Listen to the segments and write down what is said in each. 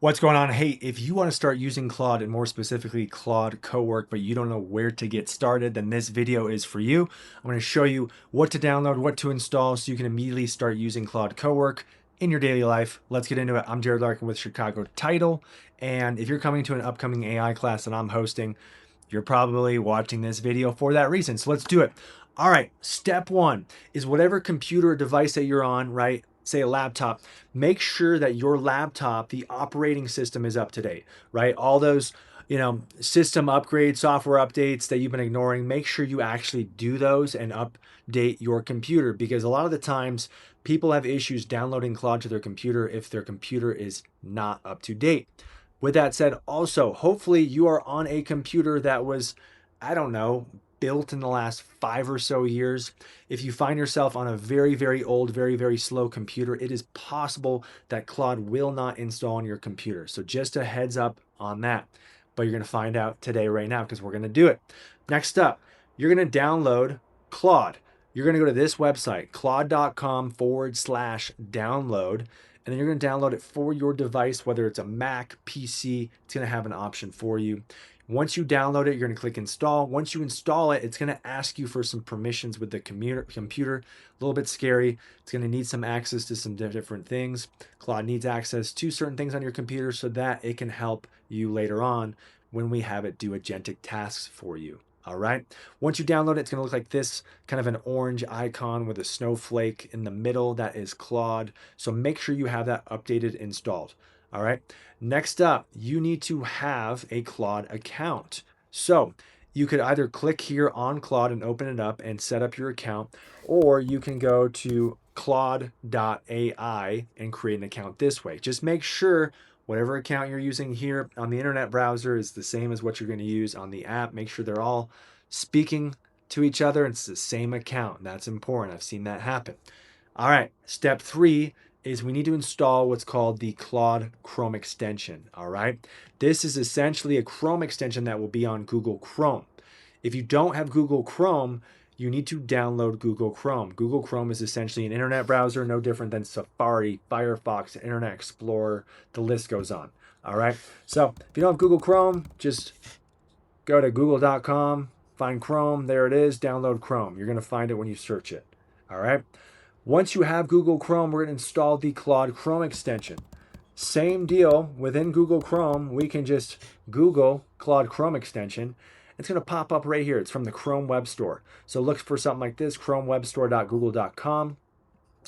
What's going on? Hey, if you want to start using Claude and more specifically Claude Cowork, but you don't know where to get started, then this video is for you. I'm going to show you what to download, what to install so you can immediately start using Claude Cowork in your daily life. Let's get into it. I'm Jerad Larkin with Chicago Title. And if you're coming to an upcoming AI class that I'm hosting, you're probably watching this video for that reason. So let's do it. All right, step one is whatever computer or device that you're on, right? Say a laptop, make sure that your laptop, the operating system is up to date, right? All those, system upgrades, software updates that you've been ignoring, make sure you actually do those and update your computer because a lot of the times people have issues downloading Claude to their computer if their computer is not up to date. With that said, also, hopefully you are on a computer that was, I don't know, built in the last 5 or so years. If you find yourself on a very, very old, very, very slow computer, it is possible that Claude will not install on your computer. So just a heads up on that. But you're going to find out today, right now, because we're going to do it. Next up, you're going to download Claude. You're going to go to this website, claude.com/download. And then you're going to download it for your device, whether it's a Mac, PC, it's going to have an option for you. Once you download it, you're going to click install. Once you install it, it's going to ask you for some permissions with the computer. A little bit scary. It's going to need some access to some different things. Claude needs access to certain things on your computer so that it can help you later on when we have it do agentic tasks for you. All right. Once you download it, it's going to look like this, kind of an orange icon with a snowflake in the middle. That is Claude. So make sure you have that updated, installed. All right. Next up, you need to have a Claude account. So you could either click here on Claude and open it up and set up your account, or you can go to claude.ai and create an account this way. Just make sure whatever account you're using here on the internet browser is the same as what you're going to use on the app. Make sure they're all speaking to each other. It's the same account. That's important. I've seen that happen. All right. Step three is we need to install what's called the Claude Chrome extension. All right. This is essentially a Chrome extension that will be on Google Chrome. If you don't have Google Chrome, you need to download Google Chrome. Google Chrome is essentially an internet browser, no different than Safari, Firefox, Internet Explorer, the list goes on. All right. So if you don't have Google Chrome, just go to google.com, find Chrome. There it is. Download Chrome. You're going to find it when you search it. All right. Once you have Google Chrome, we're going to install the Claude Chrome extension. Same deal. Within Google Chrome, we can just Google Claude Chrome extension. It's going to pop up right here. It's from the Chrome Web Store. So look for something like this, chromewebstore.google.com.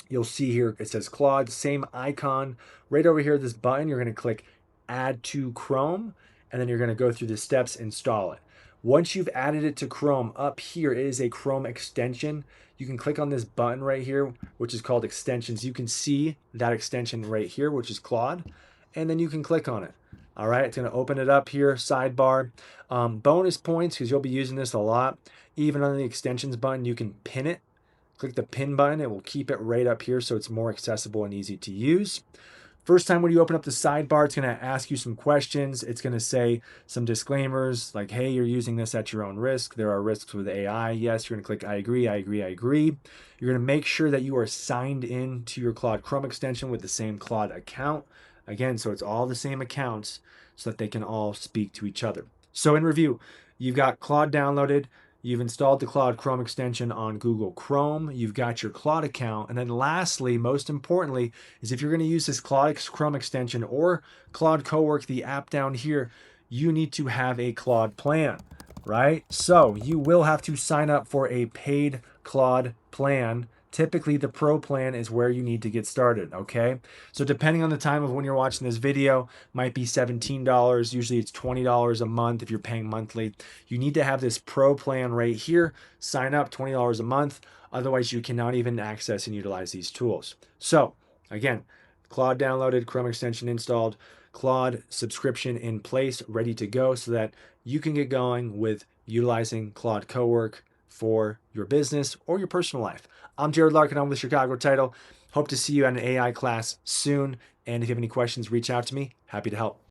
You'll see here, it says Claude, same icon. Right over here, this button, you're going to click Add to Chrome, and then you're going to go through the steps, install it. Once you've added it to Chrome, up here is a Chrome extension. You can click on this button right here, which is called extensions. You can see that extension right here, which is Claude, and then you can click on it. All right, it's going to open it up here, sidebar. Bonus points, because you'll be using this a lot. Even on the extensions button, you can pin it. Click the pin button. It will keep it right up here so it's more accessible and easy to use. First time when you open up the sidebar, it's going to ask you some questions. It's going to say some disclaimers like, hey, you're using this at your own risk. There are risks with AI. Yes, you're going to click I agree, I agree, I agree. You're going to make sure that you are signed in to your Claude Chrome extension with the same Claude account. Again, so it's all the same accounts so that they can all speak to each other. So in review, you've got Claude downloaded. You've installed the Claude Chrome extension on Google Chrome. You've got your Claude account. And then lastly, most importantly, is if you're going to use this Claude Chrome extension or Claude Cowork, the app down here, you need to have a Claude plan, right? So you will have to sign up for a paid Claude plan. Typically, the Pro plan is where you need to get started, okay? So depending on the time of when you're watching this video, might be $17. Usually it's $20 a month if you're paying monthly. You need to have this Pro plan right here. Sign up, $20 a month. Otherwise, you cannot even access and utilize these tools. So again, Claude downloaded, Chrome extension installed, Claude subscription in place, ready to go so that you can get going with utilizing Claude Cowork for your business or your personal life. I'm Jerad Larkin. I'm with Chicago Title. Hope to see you at an AI class soon. And if you have any questions, reach out to me. Happy to help.